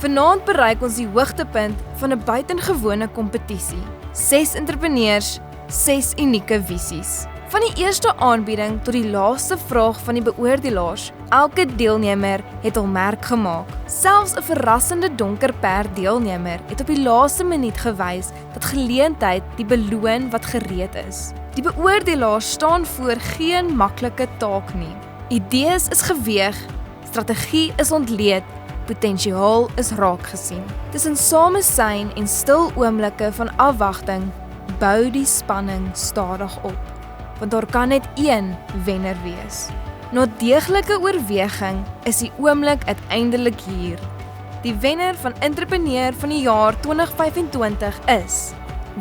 Vanaand bereik ons die hoogtepunt van 'n buitengewone kompetisie. 6 entrepreneurs, 6 unieke visies. Van die eerste aanbieding tot die laaste vraag van die beoordelaars, elke deelnemer het hul merk gemaak. Selfs 'n verrassende donker perd deelnemer het op die laaste minuut gewys dat geleentheid die beloon wat gereed is. Die beoordelaars staan voor geen maklike taak nie. Idees is geweeg, strategie is ontleed, potensiaal is raak gesien. Tussen samesyn en stil oomblikke van afwagting, bou die spanning stadig op. Want daar kan net een wenner wees. Na deeglike oorweging is die oomblik uiteindelik hier. Die wenner van Entrepreneur van die jaar 2025 is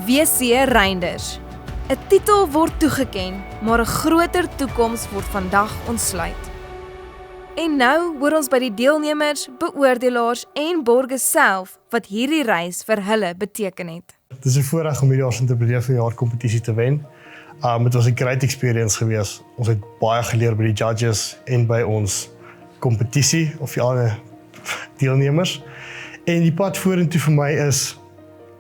WC Reinders. 'n Titel word toegeken, maar 'n groter toekoms word vandag ontsluit. En nou hoor ons by die deelnemers, beoordelaars en borgers self wat hierdie reis vir hulle beteken het. Het is 'n voorreg om hierdie Entrepreneur van die jaar kompetisie te wen. Het was 'n great experience gewees. Ons het baie geleer by die judges en by ons kompetisie of die ander deelnemers. En die pad vorentoe vir my is,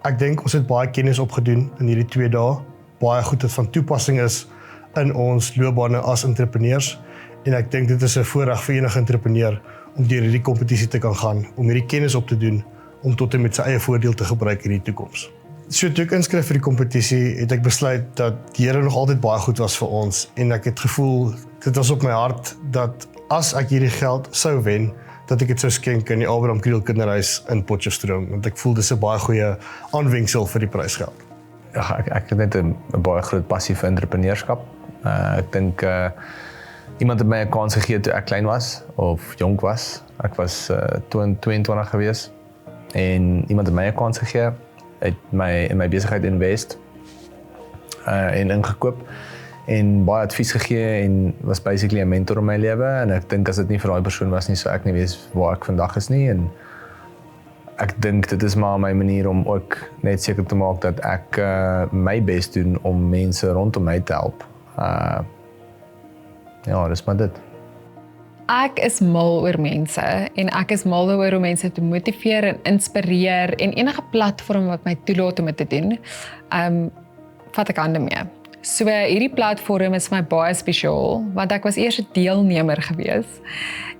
ek dink ons het baie kennis opgedoen in hierdie 2 dae. Baie goed wat van toepassing is in ons loopbane as entrepreneurs. En ek dink dit is 'n voorreg vir enige entrepreneur om deur hierdie kompetisie te kan gaan, om hierdie kennis op te doen, om tot en met sy eie voordeel te gebruik in die toekoms. So toe ek inskryf vir die kompetisie, het ek besluit dat die Here nog altyd baie goed was vir ons en ek het gevoel, dit was op my hart, dat as ek hierdie geld sou wen, dat ek dit sou skenk aan die Abraham Kriel Kinderhuis in Potchefstroom, want ek voel dis 'n baie goeie aanwengsel vir die prysgeld. Ja, ek het net 'n baie groot passie vir entrepreneurskap. Ek dink iemand het my 'n kans gegee toe ek klein was of jonk was. Ek was 22 gewees en iemand het my 'n kans gegee. Het my in my besigheid invest en ingekoop en baie advies gegee en was basically 'n mentor in my lewe en ek dink as dit nie vir daai persoon was nie, sou ek nie weet waar ek vandag is nie en ek dink dit is maar my manier om ook net seker te maak dat ek my bes doen om mense rondom my te help. Ja, dis maar dit. Ek is mal oor mense en ek is mal oor om mense te motiveer en inspireer en enige platform wat my toelaat om dit te doen, vat ek hande mee. So hierdie platform is vir my baie spesiaal, want ek was eers 'n deelnemer gewees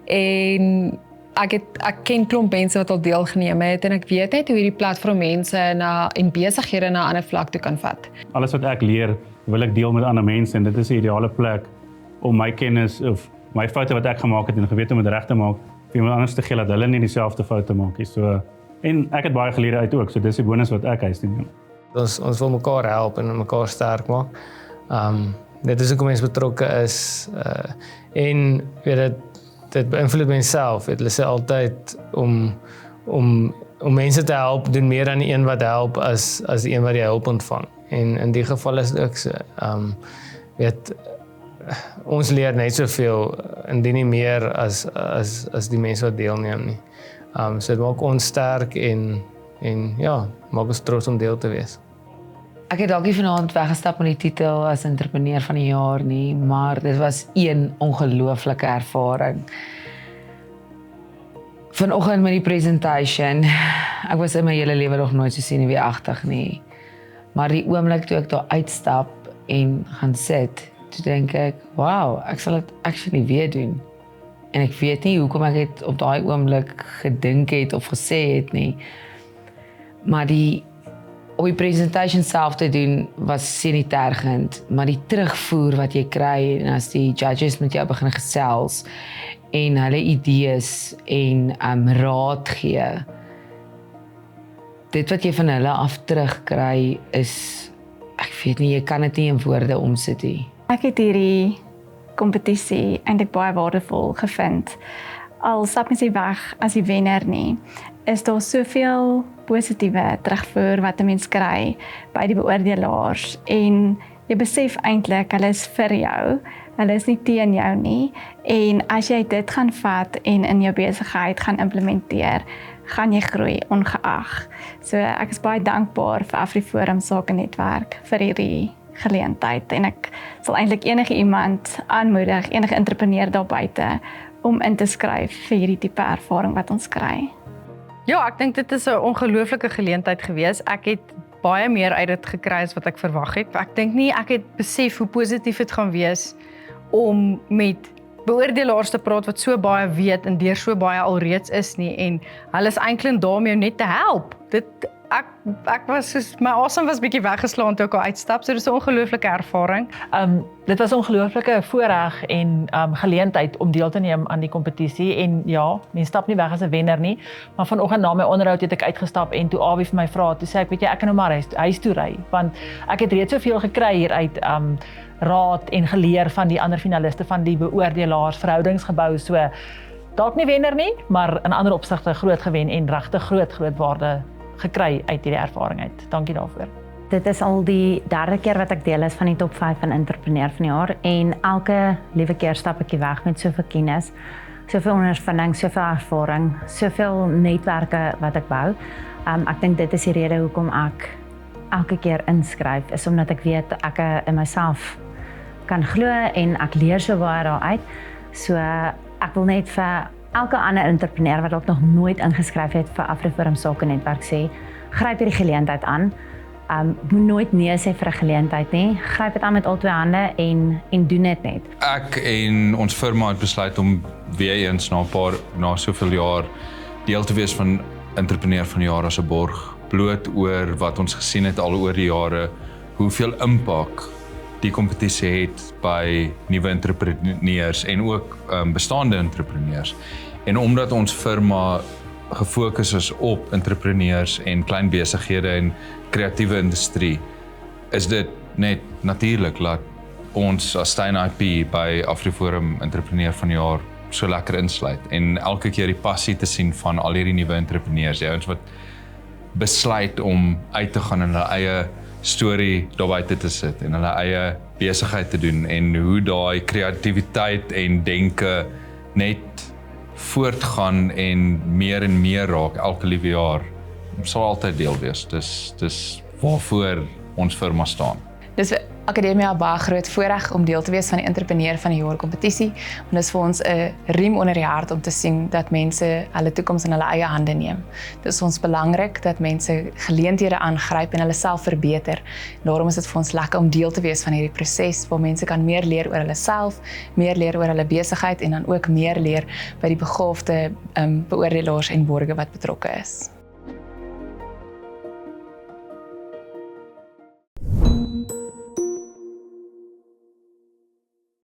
en ek ken klomp mense wat al deelgeneem het en ek weet net hoe hierdie platform mense en besighede na 'n ander vlak toe kan vat. Alles wat ek leer, wil ek deel met ander mense en dit is 'n ideale plek om my kennis of my foute wat ek gemaak het en geweet om dit reg te maak, vir iemand anders te gee dat hulle nie dieselfde foute maak nie. So en ek het baie geleer uit ook, so dis die bonus wat ek huis doen. Ons wil mekaar help en mekaar sterk maak. Dit is hoekom mense betrokke is en weet dit beïnvloed myself. Hulle sê altyd om mense te help doen meer aan die een wat help as die een wat die hulp ontvang. En in die geval is dit ook so. Ons leer net soveel indien nie meer as die mense wat deelneem nie. So dit maak ons sterk en ja, maak ons trots om deel te wees. Ek het dalk nie vanaand weggestap met die titel as entrepreneur van die jaar nie, maar dit was een ongelooflike ervaring. Vanoggend met die presentation, ek was in my hele lewe nog nooit so senuweeagtig nie. Maar die oomblik toe ek daar uitstap en gaan sit, toe dink ek, wow, ek sal dit actually weer doen. En ek weet nie hoekom ek het op daai oomblik gedink het of gesê het nie. Maar op die presentation self te doen was sinnietergend, maar die terugvoer wat jy kry en as die judges met jou begin gesels en hulle idees en raad gee, dit wat jy van hulle af terugkry is, ek weet nie, jy kan dit nie in woorde omsit nie. Ek het hierdie kompetisie eintlik baie waardevol gevind. Al stap mens nie weg as die wenner nie, is daar soveel positiewe terugvoer wat 'n mens kry by die beoordelaars en jy besef eintlik hulle is vir jou, hulle is nie teen jou nie en as jy dit gaan vat en in jou besigheid gaan implementeer, gaan jy groei ongeag. So ek is baie dankbaar vir AfriForum Sakenetwerk vir hierdie geleentheid en ek sal eintlik enige iemand aanmoedig, enige entrepreneur daar buite om in te skryf vir hierdie tipe ervaring wat ons kry. Ja, ek dink dit is 'n ongelooflike geleentheid gewees. Ek het baie meer uit dit gekry as wat ek verwag het. Ek dink nie ek het besef hoe positief dit gaan wees om met beoordelaars te praat wat so baie weet en deur so baie alreeds is nie en hulle is eintlik daar om jou net te help. Ek was soos my asem was bietjie weggeslaan toe ek al uitstap, so dis 'n ongelooflike ervaring. Dit was 'n ongelooflike voorreg en geleentheid om deel te neem aan die kompetisie en ja, mens stap nie weg as 'n wenner nie, maar vanoggend na my onderhoud het ek uitgestap en toe Awie vir my vra, toe sê ek, weet jy, ek kan nou maar huis toe ry, want ek het reeds soveel gekry hier uit raad en geleer van die ander finaliste van die beoordelaars verhoudings gebou, so dalk nie wenner nie, maar in ander opsigte groot gewen en regtig groot waarde gekry uit hierdie ervaring uit. Dankie daarvoor. Dit is al die derde keer wat ek deel is van die top 5 van Entrepreneur van die jaar en elke liewe keer stap ek weg met soveel kennis, soveel ondervinding, soveel ervaring, soveel netwerke wat ek bou. Ek dink dit is die rede hoekom ek elke keer inskryf, is omdat ek weet ek in myself kan glo en ek leer so baie daaruit. So ek wil net vir elke ander entrepreneur wat ook nog nooit ingeskryf het vir Afriforum Sake Netwerk sê, gryp hierdie geleentheid aan. Moet nooit nee sê vir 'n geleentheid nie. Gryp dit aan met al twee hande en doen dit net. Ek en ons firma het besluit om weer eens na soveel jaar deel te wees van Entrepreneur van die jaar as 'n borg, bloot oor wat ons gesien het al oor die jare, hoeveel impak die kompetisie het by nuwe entrepreneurs en ook bestaande entrepreneurs. En omdat ons firma gefokus is op entrepreneurs en klein besighede en kreatiewe industrie, is dit net natuurlik dat ons as Stein IP by Afriforum Entrepreneur van die jaar so lekker insluit en elke keer die passie te sien van al hierdie nuwe entrepreneurs, die ouens wat besluit om uit te gaan en hulle eie storie daar buite te sit en hulle eie besigheid te doen en hoe daai kreatiwiteit en denke net voortgaan en meer raak elke liewe jaar. Sal altyd deel wees. Dis waarvoor ons firma staan. Dis vir Akademia baie groot voorreg om deel te wees van die Entrepreneur van die jaar kompetisie. En dis vir ons 'n riem onder die hart om te sien dat mense hulle toekoms in hulle eie hande neem. Dit is ons belangrik dat mense geleenthede aangryp en hulle self verbeter. Daarom is dit vir ons lekker om deel te wees van hierdie proses waar mense kan meer leer oor hulle self, meer leer oor hulle besigheid en dan ook meer leer by die begaafde beoordelaars en borgers wat betrokke is.